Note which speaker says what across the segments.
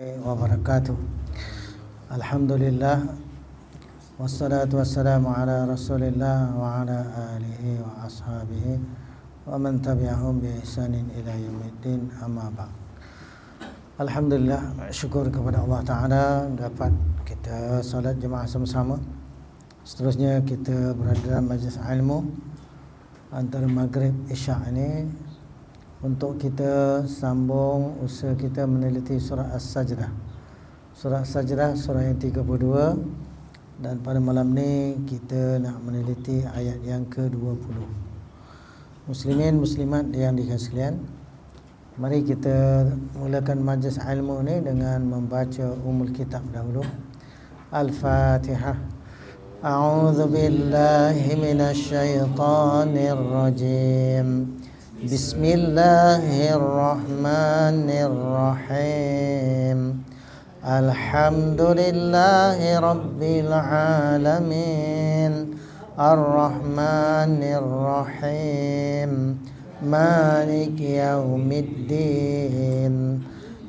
Speaker 1: wabarakatuh. Alhamdulillah wassalatu wassalamu ala Rasulillah wa ala alihi wa ashabihi wa man tabi'ahum bi ihsanin ila yaumiddin, amma ba'd. Alhamdulillah, syukur kepada Allah Ta'ala dapat kita solat jemaah sama-sama. Seterusnya kita berada dalam majlis ilmu antara maghrib isyak ini untuk kita sambung usaha kita meneliti surah As-Sajdah. Surah As-Sajdah surah yang 32, dan pada malam ni kita nak meneliti ayat yang ke-20. Muslimin muslimat yang dikasihi sekalian, mari kita mulakan majlis ilmu ni dengan membaca umul kitab dahulu. Al-Fatihah. A'udzu billahi minasy syaithanir rajim. Bismillahirrahmanirrahim. Alhamdulillahi rabbil alamin. Ar-Rahmanir-Rahim. Maliki yaumiddin.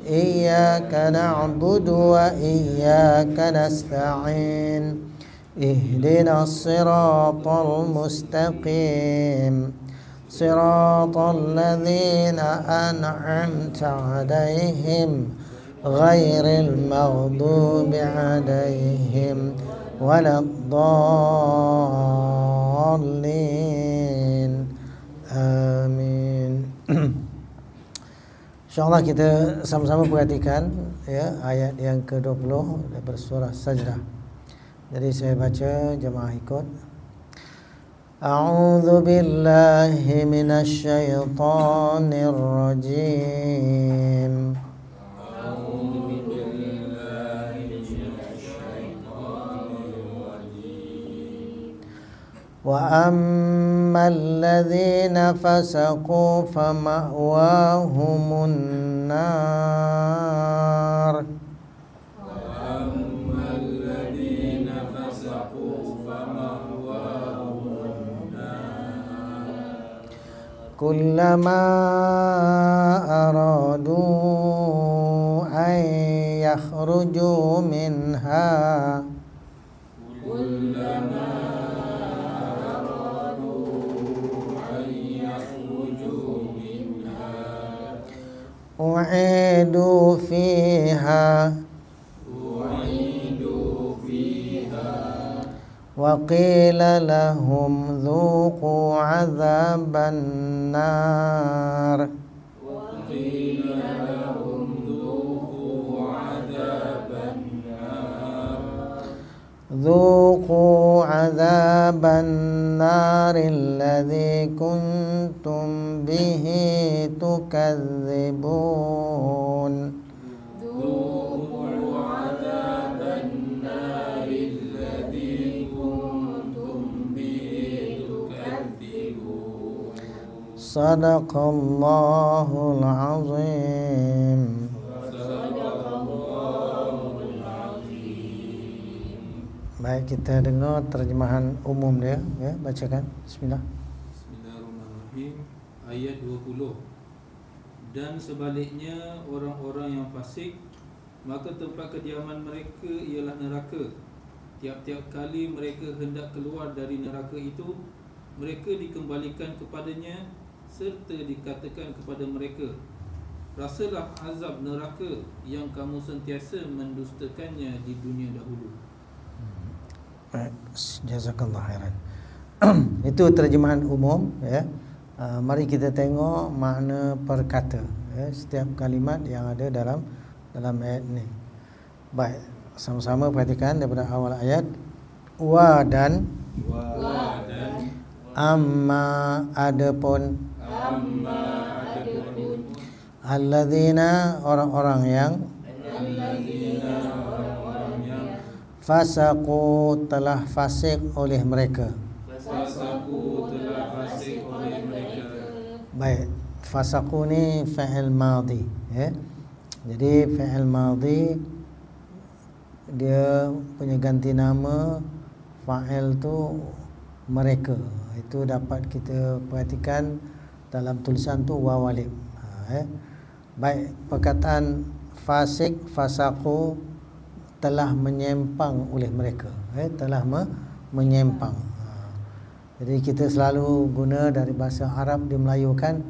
Speaker 1: Iyyaka na'budu wa iyyaka nasta'in. Ihdinas siratal mustaqim. صراط الذين أنعمت عليهم غير المغضوب عليهم ولا الضالين آمين. InsyaAllah kita sama-sama perhatikan ya, ayat yang ke-20 daripada surah Sajdah. Jadi saya baca, jemaah ikut. أعوذ بالله من الشيطان الرجيم. وأما الذين فسقوا فمأواهم النار. كلما أرادوا أن يخرجوا منها أعيدوا فيها وقيل لهم ذوقوا عذاب النار. ذوقوا عذاب النار الذي كنتم به تكذبون. Sadaqallahul azim. Baik, kita dengar terjemahan umum dia ya, bacakan. Bismillah.
Speaker 2: Bismillahirrahmanirrahim. Ayat 20. Dan sebaliknya orang-orang yang fasik, maka tempat kediaman mereka ialah neraka. Tiap-tiap kali mereka hendak keluar dari neraka itu, mereka dikembalikan kepadanya serta dikatakan kepada mereka, rasalah azab neraka yang kamu sentiasa mendustakannya di dunia dahulu.
Speaker 1: Jazakallah khairan. Itu terjemahan umum ya. Mari kita tengok makna perkata ya, setiap kalimat yang ada dalam ayat ini. Baik, sama-sama perhatikan daripada awal ayat. Wa dan amma adapun, alladzina orang-orang yang fasaqu telah fasik oleh mereka. Baik, fasaqu ni fi'il madhi ya. Jadi fi'il madhi dia punya ganti nama fa'il tu mereka. Itu dapat kita perhatikan dalam tulisan tu waw alif. Baik, perkataan fasik, fasaku, telah menyimpang oleh mereka, telah menyimpang. Jadi kita selalu guna dari bahasa Arab dimelayukan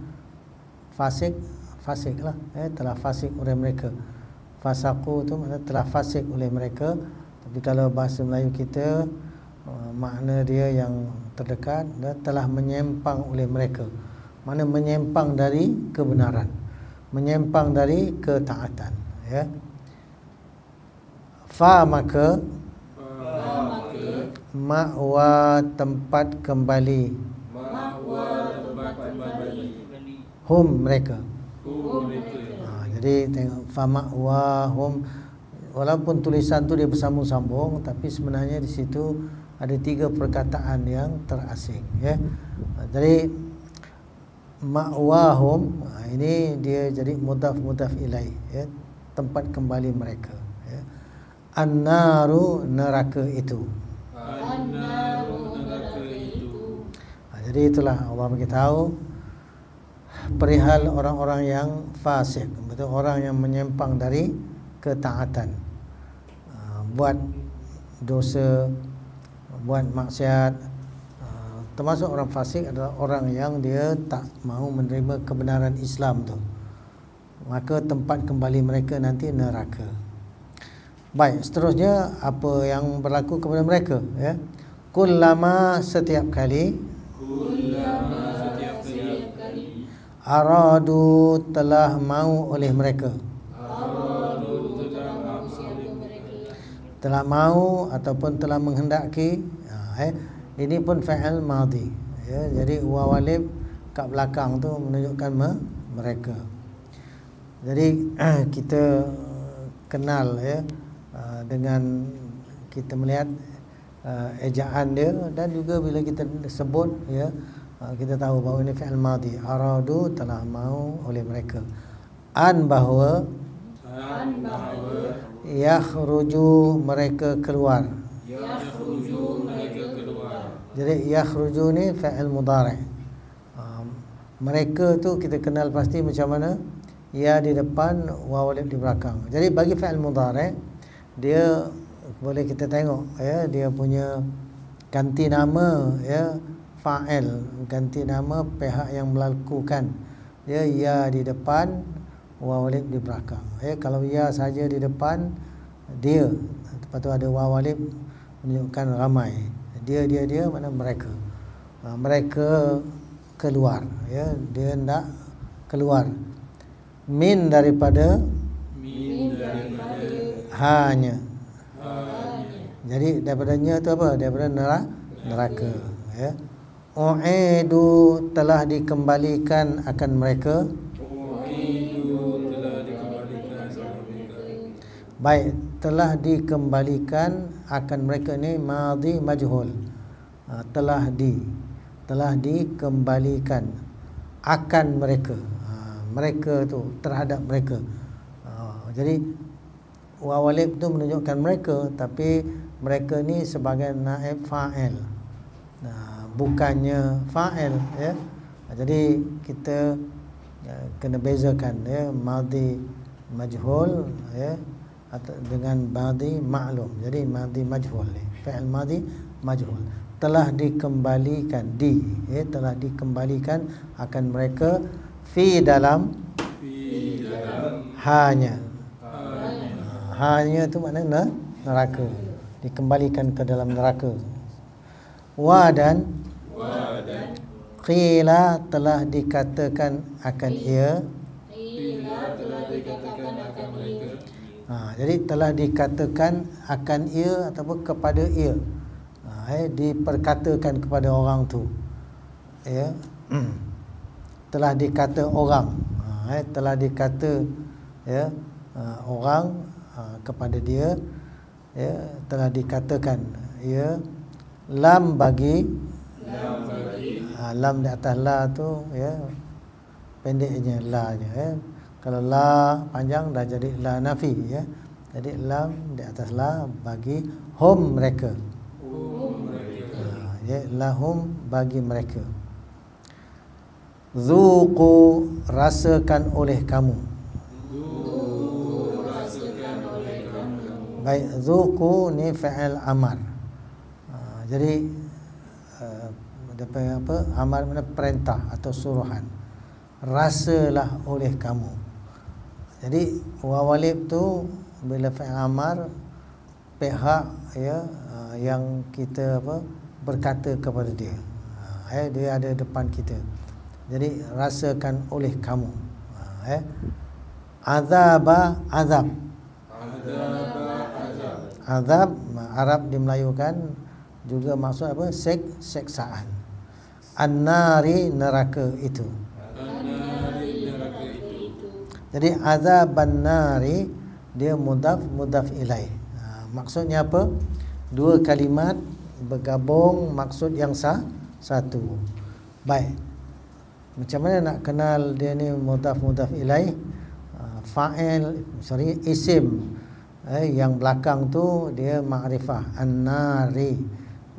Speaker 1: fasik, fasik lah, telah fasik oleh mereka. Fasaku tu makna telah fasik oleh mereka. Tapi kalau bahasa Melayu kita, makna dia yang terdekat, telah menyimpang oleh mereka. Makna menyimpang dari kebenaran, menyimpang dari ketaatan, ya. Fa maka ma'wa tempat kembali, hum mereka. Jadi tengok fa ma'wa hum, walaupun tulisan tu dia bersambung-sambung, tapi sebenarnya di situ ada 3 perkataan yang terasing, ya. Jadi ma'wa hum ini dia jadi mudhaf ilaih, ya, tempat kembali mereka, ya. An-naru neraka itu. Jadi itulah Allah beritahu perihal orang-orang yang fasik, betul, orang yang menyimpang dari ketaatan, buat dosa, buat maksiat. Termasuk orang fasik adalah orang yang dia tak mahu menerima kebenaran Islam tu, maka tempat kembali mereka nanti neraka. Baik, seterusnya apa yang berlaku kepada mereka, ya. Kullama setiap kali, aradu telah mau oleh mereka, telah mau ataupun telah menghendaki, ini pun fa'il madhi, ya. Jadi waw alif kat belakang tu menunjukkan mereka. Jadi kita kenal, ya, dengan kita melihat ejaan dia, dan juga bila kita sebut, ya, kita tahu bahawa ini fi'il madhi. Aradu telah mau oleh mereka. An bahawa, yakhruju mereka keluar. Jadi yakhruju ni fi'il mudhari'. Mereka tu kita kenal pasti macam mana, ya di depan, waw alif di belakang. Jadi bagi fi'il mudhari' dia boleh kita tengok, ya, dia punya ganti nama, ya, fa'il, ganti nama pihak yang melakukan, ya, ya di depan, waw alif di belakang, ya. Kalau ya saja di depan dia, lepas tu ada waw alif menunjukkan ramai, dia mana mereka, mereka keluar, ya, dia hendak keluar. Min daripada hanya. Jadi daripadanya tu apa? Daripada neraka, ya. U'idu telah dikembalikan akan mereka. Baik, telah dikembalikan akan mereka ni madhi majhul. Telah dikembalikan akan mereka, mereka tu terhadap mereka. Jadi waw alif tu menunjukkan mereka, tapi mereka ni sebagai naib fa'il, bukannya fa'il, ya. Jadi kita kena bezakan, ya, madhi majhul, ya, atau dengan madhi ma'lum. Jadi madhi majhul ni, fi'il madhi majhul, telah dikembalikan, ya, telah dikembalikan akan mereka fi dalam hanya. Hanya tu maknanya neraka, dikembalikan ke dalam neraka. Wa dan qila telah dikatakan akan ia. Jadi telah dikatakan akan ia ataupun kepada ia, diperkatakan kepada orang tu, ya. Telah dikata orang, telah dikata, ya, orang kepada dia, ya, telah dikatakan, ya. Lam bagi, lam di atas la tu, ya, pendeknya la nya, ya. Kalau la panjang dah jadi la nafi, ya. Jadi lam di atas la bagi hum mereka, ya, lahum bagi mereka. Zuqu rasakan oleh kamu, Baik, zuku ni fi'il amar. Jadi apa? Amar mana perintah atau suruhan. Rasalah oleh kamu. Jadi waw alif tu bila fi'il amar, pihak ya yang kita berkata kepada dia. Dia ada depan kita. Jadi rasakan oleh kamu. Azaba, azab. Azab Arab dimelayukan juga maksud apa? Seksaan. An-nari, neraka itu. Jadi azaban nari dia mudaf ilaih. Maksudnya apa? Dua kalimat bergabung maksud yang satu. Baik. Macam mana nak kenal dia ni mudaf ilaih? Fa'il, isim yang belakang tu dia ma'rifah an-nari.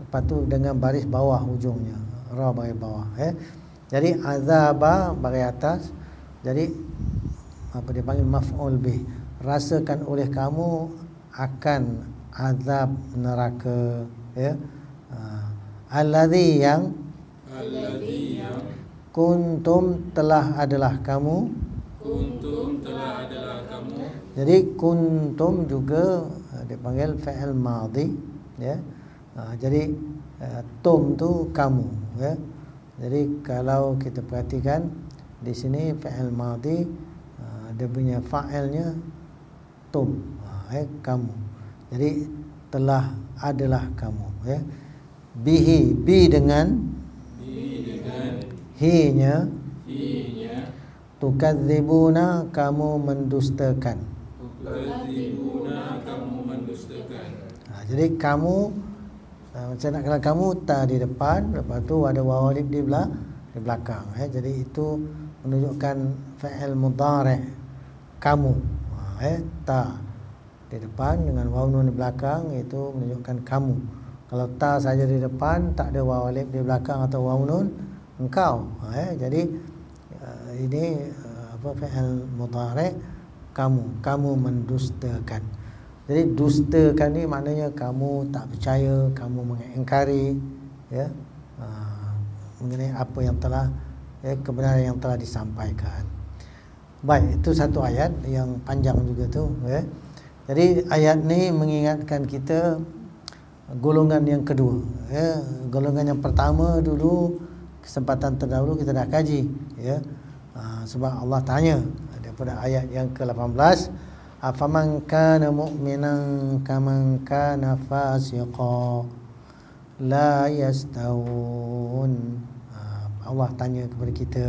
Speaker 1: Lepas tu dengan baris bawah ujungnya, ra baris bawah. Jadi azaba baris atas. Jadi apa dia panggil maf'ul bih. Rasakan oleh kamu akan azab neraka, ya. Alladzi yang kuntum telah adalah kamu. Jadi kuntum juga dipanggil fi'il madhi, ya. Jadi tum tu kamu, ya. Jadi kalau kita perhatikan di sini fi'il madhi, dia punya fa'ilnya tum, kamu. Jadi telah adalah kamu, ya. Bihi, bi dengan hi-nya, tukadzibuna, kamu mendustakan. Jadi kamu, macam nak kenal kamu, ta di depan, lepas tu ada waw alif di belakang. Jadi itu menunjukkan fi'il mudhari' kamu. Ta di depan dengan waw nun di belakang, itu menunjukkan kamu. Kalau ta saja di depan, tak ada waw alif di belakang atau waw nun, engkau. Jadi ini fi'il mudhari' kamu mendustakan. Jadi dustakan ni maknanya kamu tak percaya, kamu mengingkari, ya, mengenai apa yang telah, ya, kebenaran yang telah disampaikan. Baik, itu satu ayat yang panjang juga tu, ya. Jadi ayat ni mengingatkan kita golongan yang kedua, ya. Golongan yang pertama dulu, kesempatan terdahulu kita dah kaji, ya. Sebab Allah tanya daripada ayat yang ke-18, afaman kana mu'minan kaman kana fasiqa la yastawun. Allah tanya kepada kita,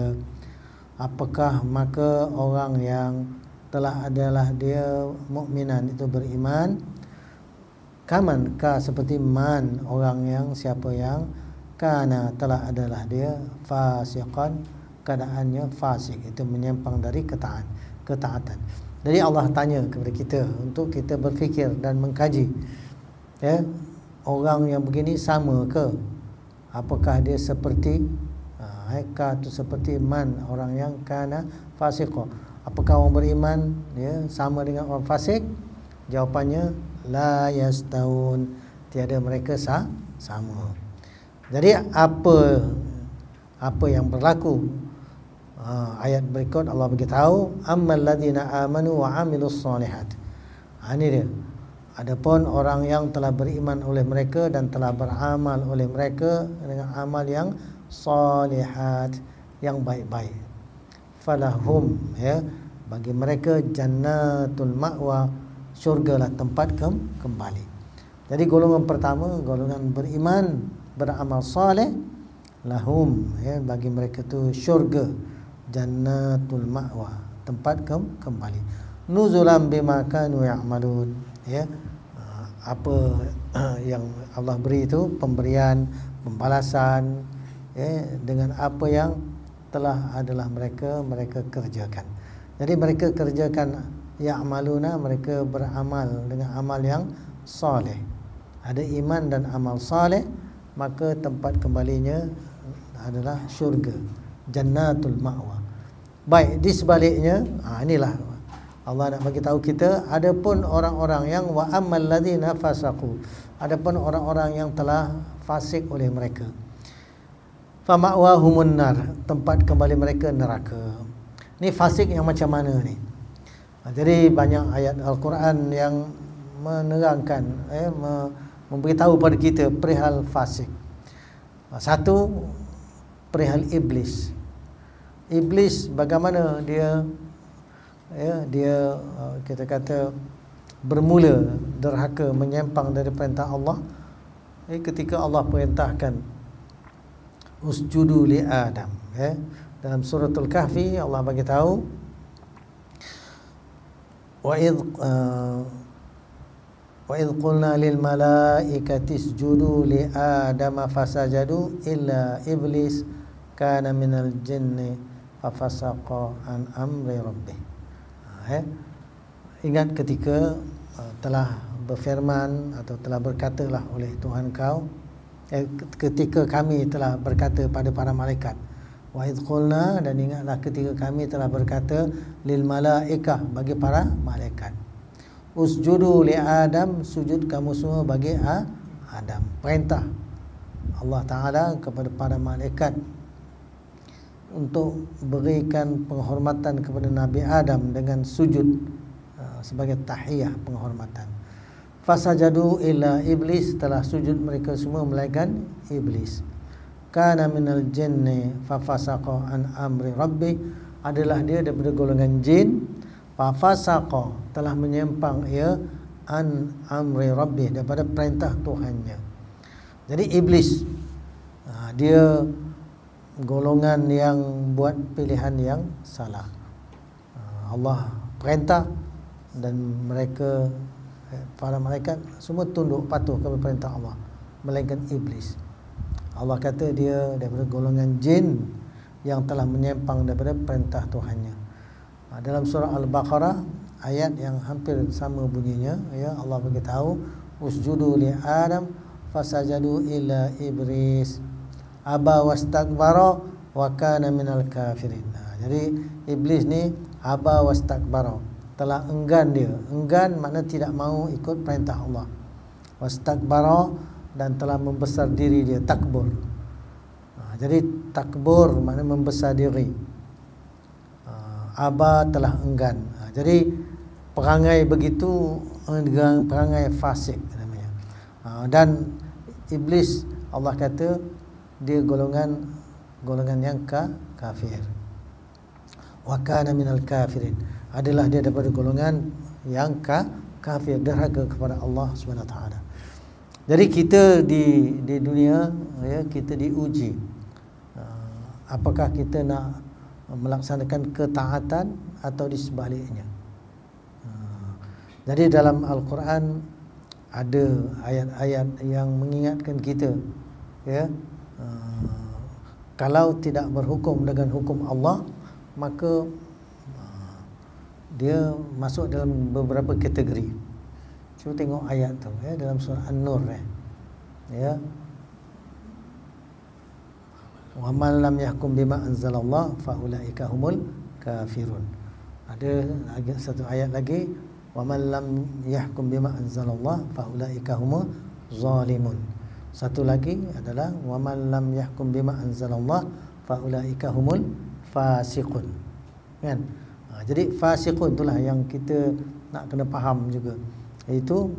Speaker 1: apakah maka orang yang telah adalah dia mukminan itu beriman, kaman ka seperti man orang yang siapa yang kana telah adalah dia fasiqan, keadaannya fasik, itu menyimpang dari ketaatan. Jadi Allah tanya kepada kita untuk kita berfikir dan mengkaji, ya, orang yang begini sama ke? Apakah dia seperti ka tu seperti man orang yang kana fasiqah? Apakah orang beriman ya sama dengan orang fasik? Jawapannya la yastawun, tiada mereka sama. Jadi apa yang berlaku? Ayat berikut Allah beritahu, ammal ladzina amanu wa amilus solihat. Ini dia. Adapun orang yang telah beriman oleh mereka dan telah beramal oleh mereka dengan amal yang solihat, yang baik-baik. Falahum, ya, bagi mereka jannatul ma'wa, syurgalah tempat kembali. Jadi golongan pertama, golongan beriman, beramal soleh, lahum, ya, bagi mereka tu syurga, jannatul ma'wa, tempat kembali. Nuzulan bima kanu ya'malun, ya, apa yang Allah beri itu pemberian, pembalasan, ya, dengan apa yang telah adalah mereka kerjakan. Jadi mereka kerjakan ya'maluna, mereka beramal dengan amal yang soleh, ada iman dan amal soleh, maka tempat kembalinya adalah syurga, jannatul ma'wa. Baik, di sebaliknya, inilah Allah nak bagi tahu kita, adapun orang-orang yang wa ammal ladzina fasaqu, adapun orang-orang yang telah fasik oleh mereka, fa ma'wahumun nar, tempat kembali mereka neraka. Ni fasik yang macam mana ni? Jadi banyak ayat Al-Quran yang menerangkan, memberitahu pada kita perihal fasik. Satu, perihal iblis. Iblis bagaimana dia kita kata bermula derhaka, menyimpang dari perintah Allah ketika Allah perintahkan usjudu li Adam. Dalam suratul Kahfi Allah bagi tahu, wa idh qulna lil malaikati isjudu li Adama fasajadu illa iblis kana minal jinni fafasaqa an amri rabbih. Ingat ketika telah berfirman atau telah berkatalah oleh Tuhan kau, ketika kami telah berkata pada para malaikat, wa idh qulna, dan ingatlah ketika kami telah berkata lil malaikah, bagi para malaikat, usjudu li Adam, sujud kamu semua bagi Adam. Perintah Allah Ta'ala kepada para malaikat untuk berikan penghormatan kepada Nabi Adam dengan sujud sebagai tahiyah penghormatan. Fasajadu illa iblis, telah sujud mereka semua melainkan iblis. Kana minal jinni fafasaqa an amri rabbi, adalah dia daripada golongan jin. Fafasaqa, telah menyimpang ia, an amri rabbi, daripada perintah Tuhannya. Jadi iblis dia golongan yang buat pilihan yang salah. Allah perintah dan mereka, para malaikat semua tunduk patuh kepada perintah Allah, melainkan iblis. Allah kata dia daripada golongan jin yang telah menyimpang daripada perintah Tuhannya. Dalam surah Al-Baqarah ayat yang hampir sama bunyinya, Allah beritahu usjudu li Adam fasajadu illa iblis aba wastakbara wa kana minal kafirin. Jadi iblis ni aba wastakbara, telah enggan dia. Enggan makna tidak mahu ikut perintah Allah. Wastakbara, dan telah membesar diri dia, takbur. Jadi takbur makna membesar diri. Aba, telah enggan. Jadi perangai begitu perangai fasik namanya. Dan iblis Allah kata dia golongan yang kafir. Wa kana minal kafirin, adalah dia daripada golongan yang kafir, derhaka kepada Allah Subhanahu wa taala. Jadi kita di dunia, kita diuji apakah kita nak melaksanakan ketaatan atau di sebaliknya. Jadi dalam Al-Quran ada ayat-ayat yang mengingatkan kita, kalau tidak berhukum dengan hukum Allah, maka dia masuk dalam beberapa kategori. Cuba tengok ayat tu, dalam surah An-Nur, wa man lam yahkum bima anzalallah fa ulaika humul kafirun. Ada lagi satu ayat lagi, wa man lam yahkum bima anzalallah fa ulaika humuz zalimun. Satu lagi adalah wa man lam yahkum bima anzalallah fa ulaika humul fasiqun. Kan? Jadi fasiqun itulah yang kita nak kena faham juga. Iaitu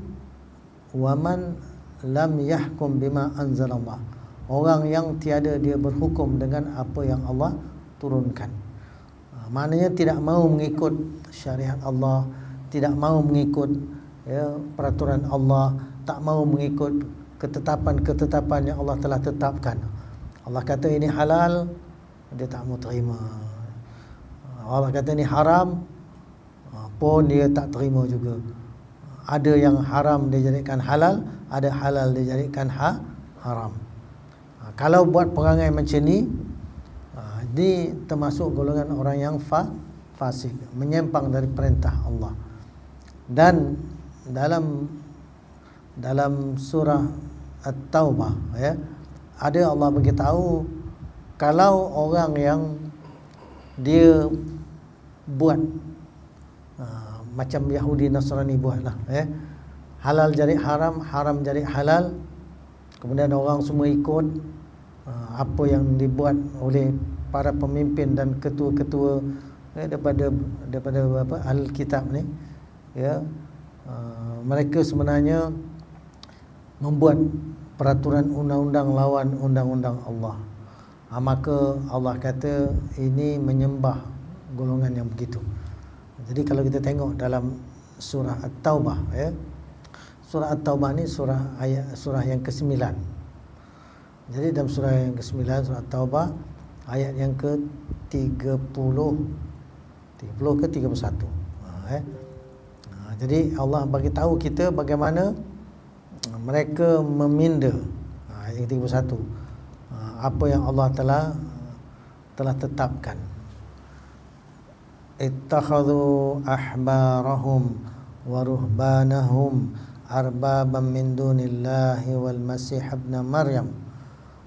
Speaker 1: wa man lam yahkum bima anzalallah, orang yang tiada dia berhukum dengan apa yang Allah turunkan. Maknanya tidak mahu mengikut syariat Allah, tidak mahu mengikut peraturan Allah, tak mahu mengikut ketetapan-ketetapan yang Allah telah tetapkan. Allah kata ini halal, dia tak mau terima. Allah kata ini haram, pun dia tak terima juga. Ada yang haram dia jadikan halal, ada halal dia jadikan haram. Kalau buat perangai macam ni, ini termasuk golongan orang yang fasik, menyimpang dari perintah Allah. Dan dalam surah At-Taubah, ada Allah beritahu kalau orang yang dia buat macam Yahudi Nasrani buatlah, halal jadi haram, haram jadi halal. Kemudian orang semua ikut apa yang dibuat oleh para pemimpin dan ketua-ketua daripada ahli kitab ni, ya. Mereka sebenarnya membuat peraturan undang-undang lawan undang-undang Allah. Maka Allah kata ini menyembah golongan yang begitu. Jadi kalau kita tengok dalam surah At-Taubah, ya. Surah At-Taubah ni surah yang ke-9. Jadi dalam surah yang ke-9, surah At-Taubah, ayat yang ke-30 ke 31. Jadi Allah bagi tahu kita bagaimana mereka meminda, ayat 31, apa yang Allah telah tetapkan. Ittakhadhu ahbarahum wa ruhbanahum arbaban min dunillahi wal masih ibn Maryam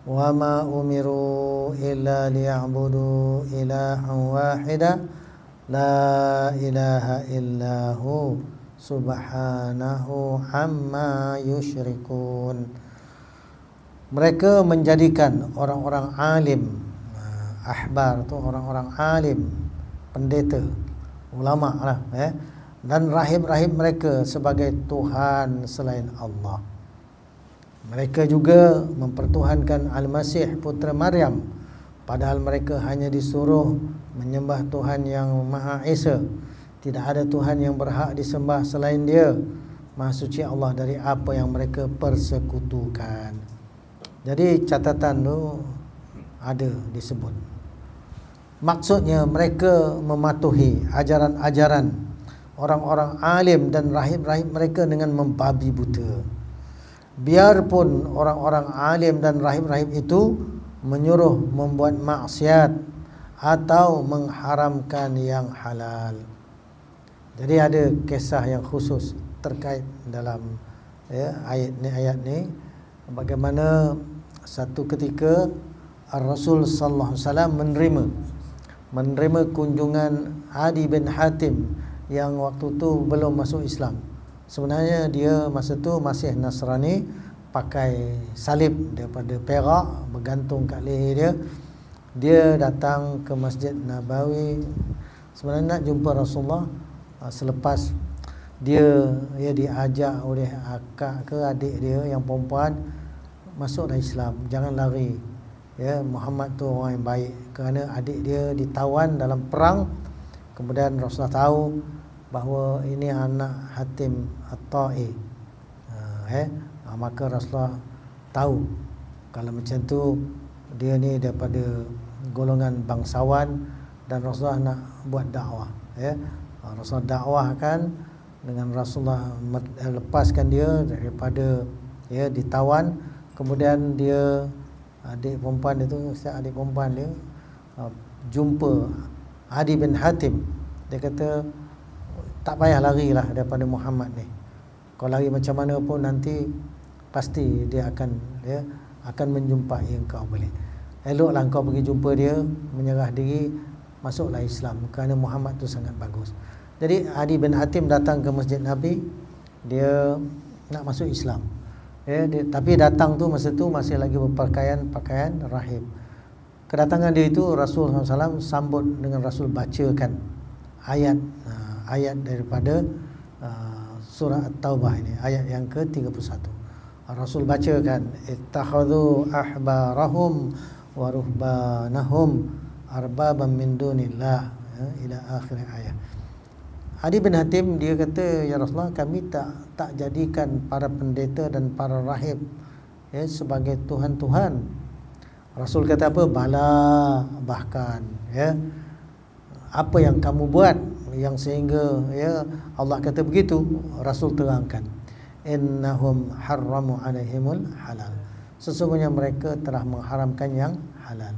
Speaker 1: wa ma umiru illa liya'budu ilahan wahida la ilaha illahu subhanahu amma yusyrikun. Mereka menjadikan orang-orang alim, ahbar tu orang-orang alim, pendeta, ulama lah, dan rahib-rahib mereka sebagai Tuhan selain Allah. Mereka juga mempertuhankan Al-Masih putera Maryam, padahal mereka hanya disuruh menyembah Tuhan yang Maha Esa. Tidak ada Tuhan yang berhak disembah selain Dia. Maha suci Allah dari apa yang mereka persekutukan. Jadi catatan tu ada disebut. Maksudnya mereka mematuhi ajaran-ajaran orang-orang alim dan rahib-rahib mereka dengan membabi buta. Biarpun orang-orang alim dan rahib-rahib itu menyuruh membuat maksiat atau mengharamkan yang halal. Jadi ada kisah yang khusus terkait dalam ayat ni bagaimana satu ketika Rasul sallallahu alaihi wasallam menerima kunjungan Adi bin Hatim yang waktu tu belum masuk Islam. Sebenarnya dia masa tu masih Nasrani, pakai salib daripada perak bergantung kat leher dia. Dia datang ke Masjid Nabawi sebenarnya nak jumpa Rasulullah. Selepas dia diajak oleh akak ke adik dia yang perempuan masuklah Islam, jangan lari. Ya, Muhammad tu orang yang baik, kerana adik dia ditawan dalam perang. Kemudian Rasulullah tahu bahawa ini anak Hatim At-Ta'i. Maka Rasulullah tahu kalau macam tu dia ni daripada golongan bangsawan dan Rasulullah nak buat dakwah, ya. Rasulullah dakwahkan dengan Rasulullah lepaskan dia daripada ditawan. Kemudian dia adik perempuan dia tu, adik perempuan dia jumpa Adi bin Hatim. Dia kata tak payah larilah daripada Muhammad ni. Kau lari macam mana pun nanti pasti dia akan menjumpai engkau balik. Eloklah engkau pergi jumpa dia, menyerah diri, masuklah Islam, kerana Muhammad tu sangat bagus. Jadi Adi bin Hatim datang ke Masjid Nabi, dia nak masuk Islam. Tapi datang tu masa tu masih lagi berpakaian rahib. Kedatangan dia itu Rasul SAW sambut dengan Rasul bacakan ayat daripada surah At-Taubah ini, ayat yang ke-31. Rasul bacakan, ittakhadhu ahbarahum wa ruhbanahum arbaban min dunillah, ila akhir ayat. Adi bin Hatim dia kata, ya Rasulullah, kami tak jadikan para pendeta dan para rahib sebagai Tuhan-Tuhan. Rasul kata apa? Bala, bahkan apa yang kamu buat yang sehingga Allah kata begitu. Rasul terangkan, innahum harramu alaihimul halal, sesungguhnya mereka telah mengharamkan yang halal,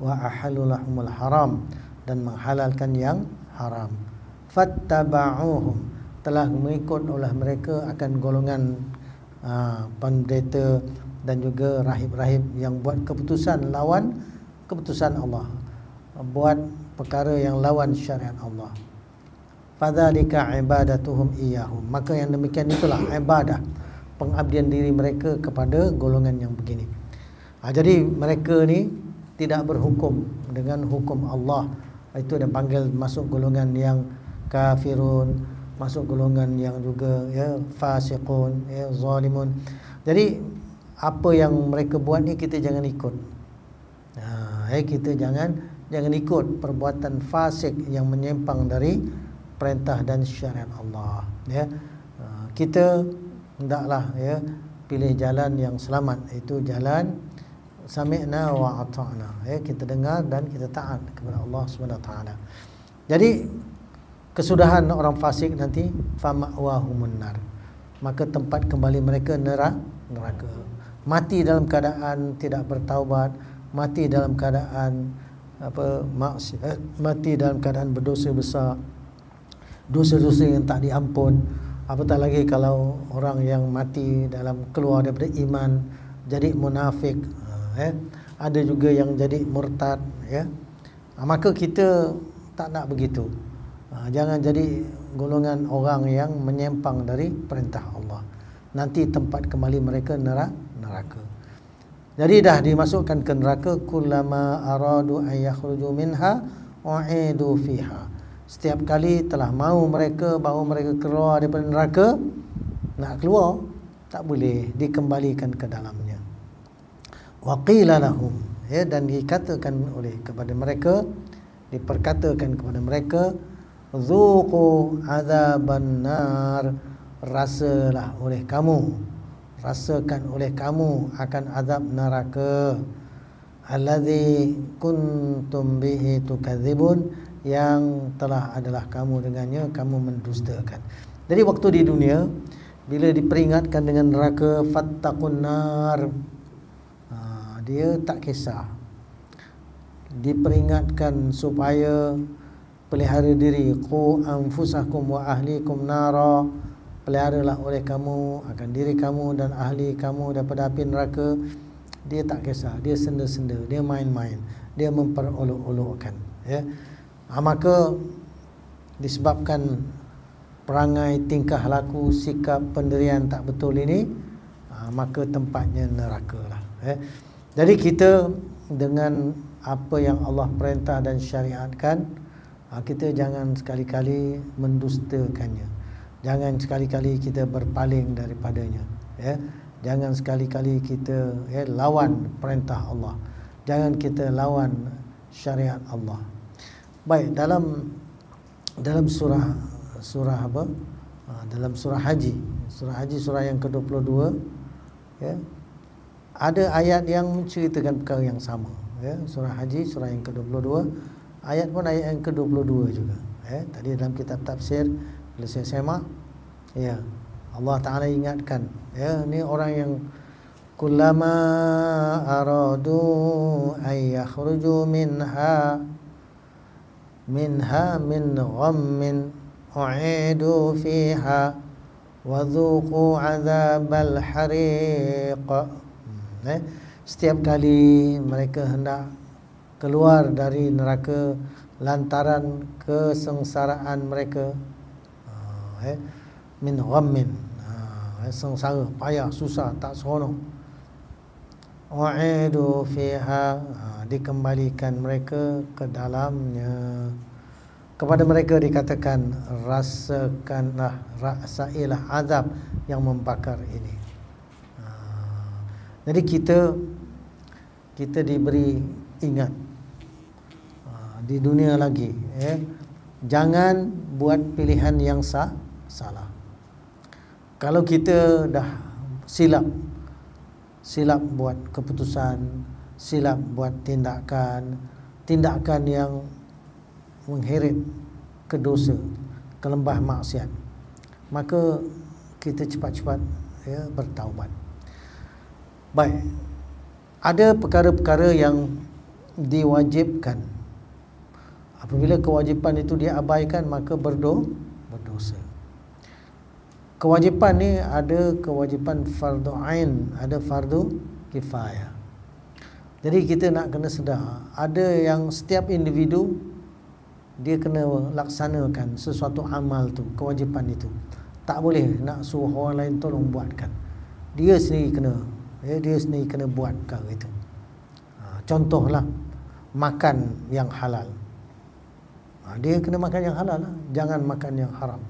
Speaker 1: wa ahalulahumul haram, dan menghalalkan yang haram. Fattaba'uhum, telah mengikut oleh mereka akan golongan pendeta dan juga rahib-rahib yang buat keputusan lawan keputusan Allah, buat perkara yang lawan syariat Allah. fadzalika ibadatuhum iyyahum. Maka yang demikian itulah ibadah, pengabdian diri mereka kepada golongan yang begini. Jadi mereka ni tidak berhukum dengan hukum Allah. Itu dia panggil masuk golongan yang kafirun, masuk golongan yang juga ya fasiqun, ya zalimun. Jadi apa yang mereka buat ni kita jangan ikut. Kita jangan ikut perbuatan fasik yang menyimpang dari perintah dan syariat Allah. Ya, kita hendaklah ya pilih jalan yang selamat, itu jalan sami'na wa ata'na. Ya, kita dengar dan kita taat kepada Allah Subhanahu wa taala. Jadi kesudahan orang fasik nanti fama'wahumun nar. Maka tempat kembali mereka neraka. Mati dalam keadaan tidak bertaubat, mati dalam keadaan maksiat, mati dalam keadaan berdosa besar, dosa-dosa yang tak diampun. Apatah lagi kalau orang yang mati dalam keluar daripada iman jadi munafik, ada juga yang jadi murtad, ya. Maka kita tak nak begitu. Jangan jadi golongan orang yang menyimpang dari perintah Allah. Nanti tempat kembali mereka neraka. Jadi dah dimasukkan ke neraka, kullama aradu an yakhruju minha u'idu fiha. Setiap kali telah mahu mereka bahawa mereka keluar daripada neraka, nak keluar tak boleh, dikembalikan ke dalamnya. Wa qila lahum, ya, dan dikatakan kepada mereka, diperkatakan kepada mereka, dzuqu azaban nar, rasakan oleh kamu akan azab neraka, allazi kuntum bihi tukadzibun, yang telah adalah kamu dengannya kamu mendustakan. Jadi waktu di dunia bila diperingatkan dengan neraka, fattaqun nar, dia tak kisah. Diperingatkan supaya pelihara diri, qu anfusakum wa ahlikum nara, peliharalah oleh kamu akan diri kamu dan ahli kamu daripada api neraka. Dia tak kisah, dia senda-senda, dia main-main, dia memperolok-olokkan, ya. Maka disebabkan perangai, tingkah laku, sikap, pendirian tak betul ini, maka tempatnya neraka lah, ya. Jadi kita dengan apa yang Allah perintah dan syariatkan, kita jangan sekali-kali mendustakannya. Jangan sekali-kali kita berpaling daripadanya, ya. Jangan sekali-kali kita lawan perintah Allah. Jangan kita lawan syariat Allah. Baik, dalam surah apa? Dalam surah Haji, surah yang ke-22, ya. Ada ayat yang menceritakan perkara yang sama, ya. Surah Haji, surah yang ke-22, ayat pun ayat yang ke-22 juga, ya. Tadi dalam kitab tafsir bila saya semak, ya, Allah Ta'ala ingatkan, ya, ni orang yang kullama aradu ay yakhruju minha min ghammin u'idu fiha wa dhuqu 'adzabal hariq. Setiap kali mereka hendak keluar dari neraka lantaran kesengsaraan mereka, min ghammin, sengsara, payah, susah, tak seronok, u'idu fiha, dikembalikan mereka ke dalamnya. Kepada mereka dikatakan, rasailah azab yang membakar ini. Jadi kita diberi ingat di dunia lagi, ya, jangan buat pilihan yang salah. Kalau kita dah silap buat keputusan, silap buat tindakan yang mengheret ke dosa, ke lembah maksiat, maka kita cepat-cepat, ya, bertaubat. Baik, ada perkara-perkara yang diwajibkan. Apabila kewajipan itu diabaikan, maka berdosa. Kewajipan ni ada kewajipan fardu ain, ada fardu kifayah. Jadi kita nak kena sedar, ada yang setiap individu dia kena laksanakan sesuatu amal tu, kewajipan itu. Tak boleh nak suruh orang lain tolong buatkan. Dia sendiri kena, dia sendiri kena buat perkara itu. Contohlah makan yang halal. Dia kena makan yang halal lah. Jangan makan yang haram.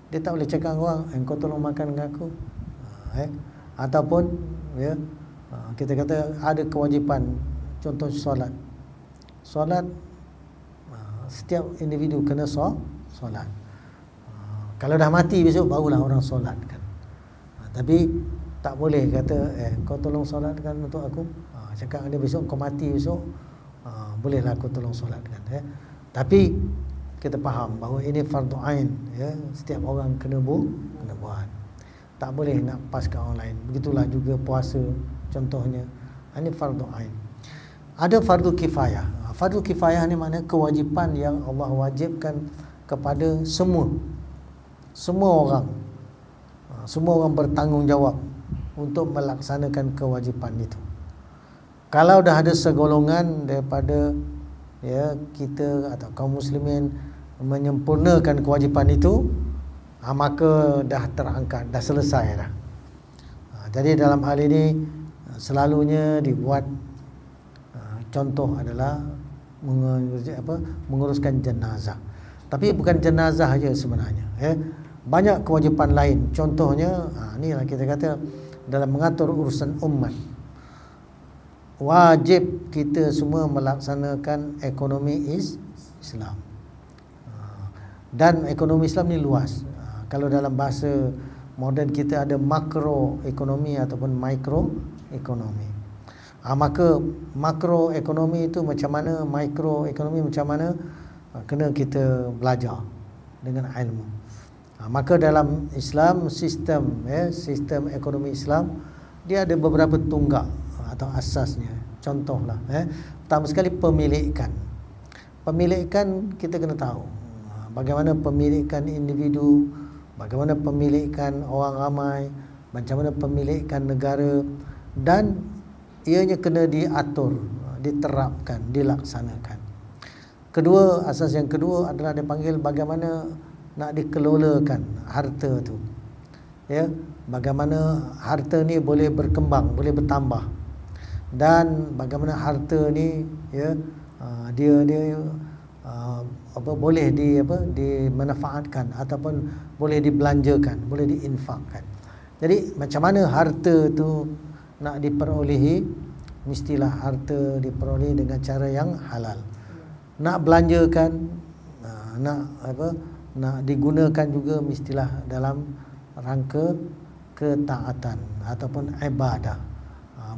Speaker 1: Dia tak boleh cakap orang, kau tolong makan dengan aku. Ataupun kita kata ada kewajipan, contoh solat. Solat, setiap individu kena solat. Kalau dah mati besok barulah orang solat kan. Tapi tak boleh kata kau tolong solatkan untuk aku. Cakap dia besok kau mati besok, bolehlah aku tolong solatkan. Tapi kita faham bahawa ini fardu ain, setiap orang kena buat. Tak boleh nak paskan orang lain. Begitulah juga puasa contohnya. Ini fardu ain. Ada fardu kifayah. Fardu kifayah ni makna kewajipan yang Allah wajibkan kepada semua orang. Semua orang bertanggungjawab untuk melaksanakan kewajipan itu. Kalau dah ada segolongan daripada kita atau kaum muslimin menyempurnakan kewajipan itu, maka dah terangkat, dah selesai dah. Jadi dalam hal ini selalunya dibuat contoh adalah menguruskan jenazah. Tapi bukan jenazah saja sebenarnya. Banyak kewajipan lain. Contohnya, inilah kita kata dalam mengatur urusan umat. Wajib kita semua melaksanakan ekonomi Islam. Dan ekonomi Islam ni luas. Kalau dalam bahasa moden kita ada makroekonomi ataupun mikroekonomi. Maka makroekonomi itu macam mana, mikroekonomi macam mana, kena kita belajar dengan ilmu. Maka dalam Islam sistem ekonomi Islam dia ada beberapa tunggak atau asasnya. Contohlah, pertama sekali pemilikan. Pemilikan kita kena tahu bagaimana pemilikan individu, bagaimana pemilikan orang ramai, macam mana pemilikan negara, dan ianya kena diatur, diterapkan, dilaksanakan. Kedua, asas yang kedua adalah dipanggil bagaimana nak dikelolakan harta tu. Bagaimana harta ni boleh berkembang, boleh bertambah. Dan bagaimana harta ni boleh dimanfaatkan ataupun boleh dibelanjakan, boleh diinfakkan. Jadi macam mana harta tu nak diperolehi, mestilah harta diperoleh dengan cara yang halal. Nak belanjakan, nak digunakan juga mestilah dalam rangka ketaatan ataupun ibadah,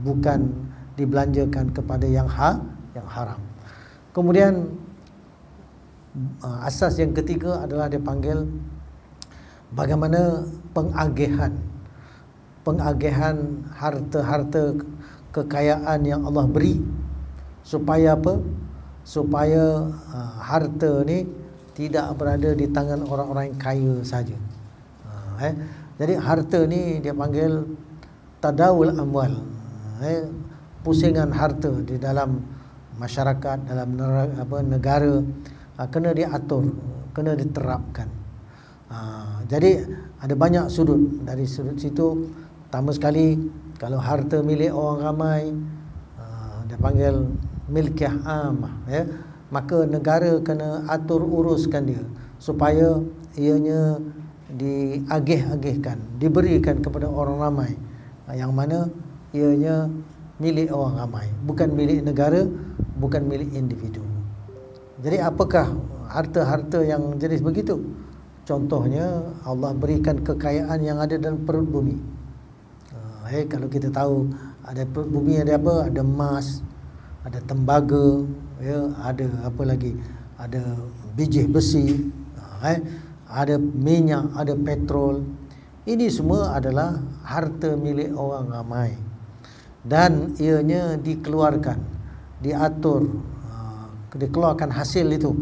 Speaker 1: bukan dibelanjakan kepada yang haram. Kemudian asas yang ketiga adalah dipanggil bagaimana pengagihan harta-harta kekayaan yang Allah beri, supaya apa? Supaya harta ni tidak berada di tangan orang-orang yang kaya saja. Jadi harta ni dia panggil tadawul amwal, pusingan harta di dalam masyarakat, dalam negara, kena diatur, kena diterapkan. Jadi ada banyak sudut. Dari sudut situ, pertama sekali kalau harta milik orang ramai, dia panggil milkiyah amah, maka negara kena atur uruskan dia supaya ianya diagih-agihkan, diberikan kepada orang ramai, yang mana ianya milik orang ramai, bukan milik negara, bukan milik individu. Jadi apakah harta-harta yang jenis begitu? Contohnya Allah berikan kekayaan yang ada dalam perut bumi. Kalau kita tahu ada perut bumi, ada apa? Ada emas, ada tembaga, ada apa lagi? Ada biji besi, ada minyak, ada petrol. Ini semua adalah harta milik orang ramai. Dan ianya dikeluarkan, diatur, dikeluarkan hasil itu,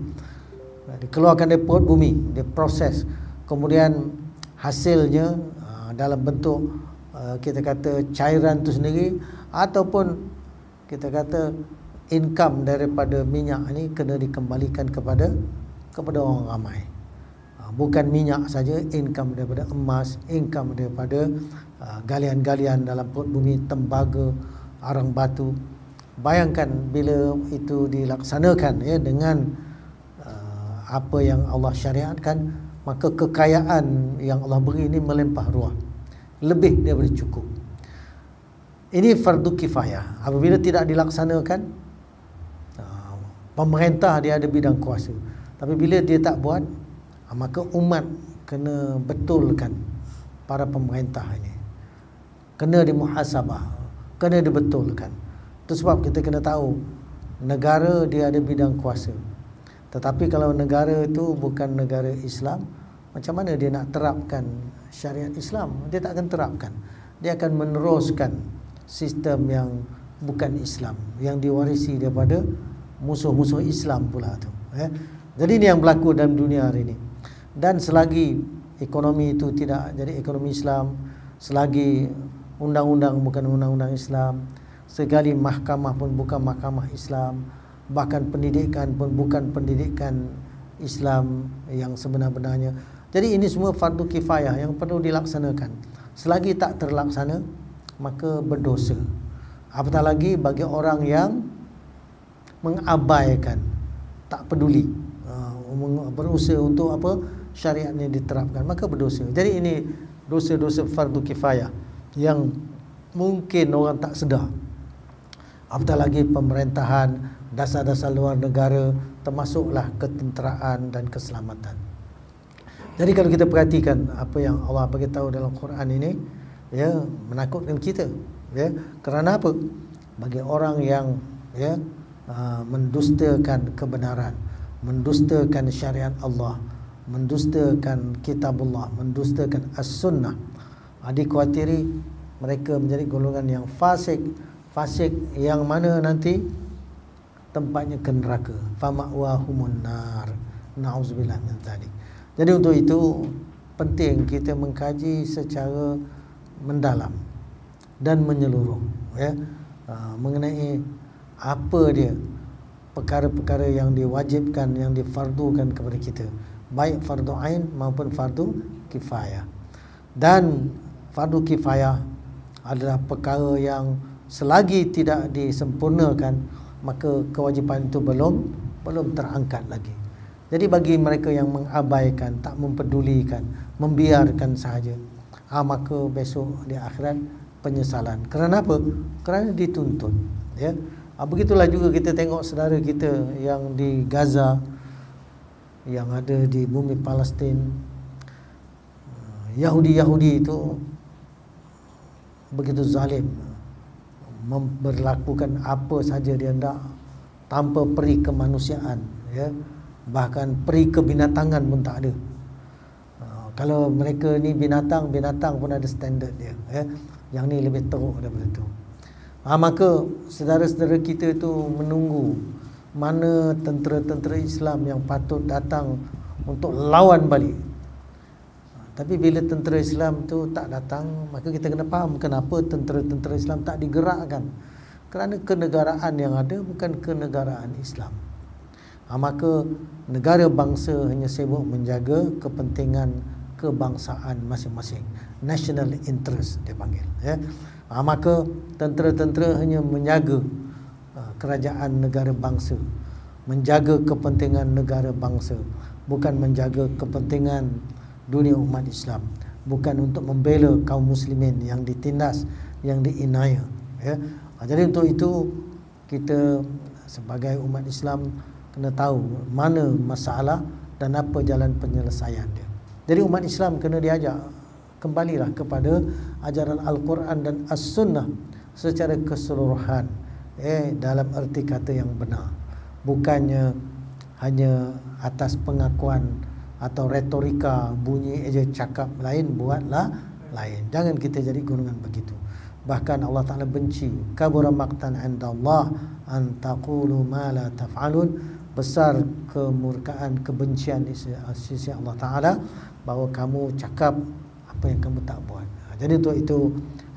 Speaker 1: dikeluarkan dari perut bumi, diproses, kemudian hasilnya dalam bentuk kita kata cairan itu sendiri, ataupun kita kata income daripada minyak ini kena dikembalikan kepada kepada orang ramai. Bukan minyak saja, income daripada emas, income daripada galian-galian dalam perut bumi, tembaga, arang batu. Bayangkan bila itu dilaksanakan ya dengan apa yang Allah syariatkan, maka kekayaan yang Allah beri ini melimpah ruah, lebih daripada cukup. Ini fardu kifayah. Apabila tidak dilaksanakan, pemerintah dia ada bidang kuasa, tapi bila dia tak buat, maka umat kena betulkan para pemerintah ini, kena dimuhasabah, kena dibetulkan. Itu sebab kita kena tahu negara dia ada bidang kuasa, tetapi kalau negara itu bukan negara Islam, macam mana dia nak terapkan syariat Islam? Dia tak akan terapkan. Dia akan meneruskan sistem yang bukan Islam, yang diwarisi daripada musuh-musuh Islam pula tu. Jadi ini yang berlaku dalam dunia hari ini. Dan selagi ekonomi itu tidak jadi ekonomi Islam, selagi undang-undang bukan undang-undang Islam, sekali mahkamah pun bukan mahkamah Islam, bahkan pendidikan pun bukan pendidikan Islam yang sebenar-benarnya. Jadi ini semua fardu kifayah yang perlu dilaksanakan. Selagi tak terlaksana, maka berdosa. Apatah lagi bagi orang yang mengabaikan, tak peduli, berusaha untuk apa syariat ini diterapkan, maka berdosa. Jadi ini dosa-dosa fardu kifayah yang mungkin orang tak sedar. Apatah lagi pemerintahan, dasar-dasar luar negara, termasuklah ketenteraan dan keselamatan. Jadi kalau kita perhatikan apa yang Allah beritahu dalam Quran ini, ya, menakutkan kita, ya. Kerana apa? Bagi orang yang mendustakan kebenaran, mendustakan syariat Allah, mendustakan kitabullah, mendustakan as-sunnah, dikhawatiri mereka menjadi golongan yang fasik. Fasik yang mana nanti tempatnya ke neraka. Fama'wahumun nar. Na'udzubillah min dzalik. Jadi untuk itu penting kita mengkaji secara mendalam dan menyeluruh, ya, mengenai apa dia perkara-perkara yang diwajibkan, yang difardukan kepada kita, baik fardu ain maupun fardu kifayah. Dan fardu kifayah adalah perkara yang selagi tidak disempurnakan, maka kewajipan itu belum terangkat lagi. Jadi bagi mereka yang mengabaikan, tak mempedulikan, membiarkan sahaja, maka besok di akhirat penyesalan. Kerana apa? Kerana dituntut, ya. Begitulah juga kita tengok saudara kita yang di Gaza, yang ada di bumi Palestin. Yahudi itu begitu zalim, memperlakukan apa saja dia hendak tanpa peri kemanusiaan, ya. Bahkan peri kebinatangan pun tak ada. Kalau mereka ni binatang pun ada standard dia, ya. Yang ni lebih teruk daripada itu. Maka saudara-saudara kita itu menunggu mana tentera-tentera Islam yang patut datang untuk lawan balik. Tapi bila tentera Islam tu tak datang, maka kita kena faham kenapa tentera-tentera Islam tak digerakkan. Kerana kenegaraan yang ada bukan kenegaraan Islam. Maka negara bangsa hanya sibuk menjaga kepentingan kebangsaan masing-masing, national interest dia panggil, ya. Maka tentera-tentera hanya menjaga kerajaan negara bangsa, menjaga kepentingan negara bangsa, bukan menjaga kepentingan dunia umat Islam, bukan untuk membela kaum muslimin yang ditindas, yang diinaya, ya. Jadi untuk itu kita sebagai umat Islam kena tahu mana masalah dan apa jalan penyelesaian dia. Jadi umat Islam kena diajak kembalilah kepada ajaran Al-Quran dan As-Sunnah secara keseluruhan, dalam erti kata yang benar, bukannya hanya atas pengakuan atau retorika, bunyi eja cakap lain, buatlah lain. Jangan kita jadi golongan begitu. Bahkan Allah Ta'ala benci, kabura maqtan 'indallah an taqulu ma la taf'alun. Besar kemurkaan, kebencian di sisi Allah Ta'ala bahawa kamu cakap apa yang kamu tak buat. Jadi untuk itu,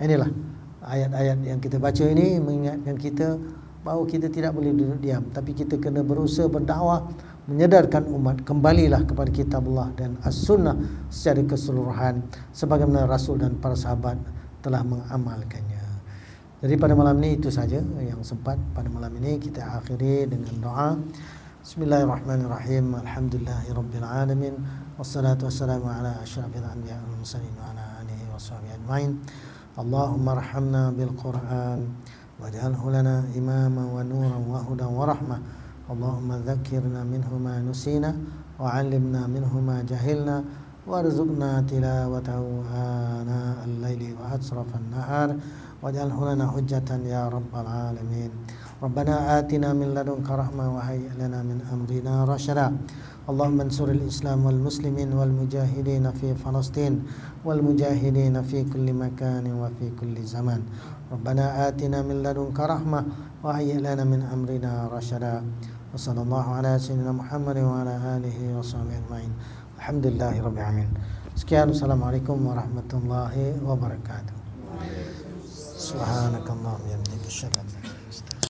Speaker 1: inilah ayat-ayat yang kita baca ini mengingatkan kita bahawa kita tidak boleh duduk diam, tapi kita kena berusaha berdakwah, menyadarkan umat kembalilah kepada kitab Allah dan as-sunnah secara keseluruhan sebagaimana Rasul dan para sahabat telah mengamalkannya. Jadi pada malam ini itu saja yang sempat pada malam ini kita akhiri dengan doa. Bismillahirrahmanirrahim. Alhamdulillahirabbil alamin wassalatu wassalamu ala asyrafil anbiya'i wal mursalin wa ala alihi washabihi ajmain. Allahumma arhamna bil Qur'an waj'alhu lana imaman wa nuran wa hudan wa rahmah. Allahumma dzakkirna minhu ma nusina wa 'allimna minhu ma jahilna warzuqna tilawatahu ana al-laili wa atrafan nahar waj'alhu lana hujjatan ya rabbal alamin. Rabbana atina min ladunka rahmah wa hayyi' lana min amrina rasyada. Allahumma ansuril Islam wal muslimin wal mujahidin fi Palestin wal mujahidin fi kulli makan wa fi kulli zaman. Rabbana atina min ladunka rahmah wa hayyi' lana min amrina rasyada. Wa sallallahu ala sayyidina Muhammad wa ala alihi wa sahbihi ajma'in. Alhamdulillahirabbil alamin. Sekian, assalamualaikum warahmatullahi wabarakatuh. Subhanakallahumma wa bihamdika asyhadu an la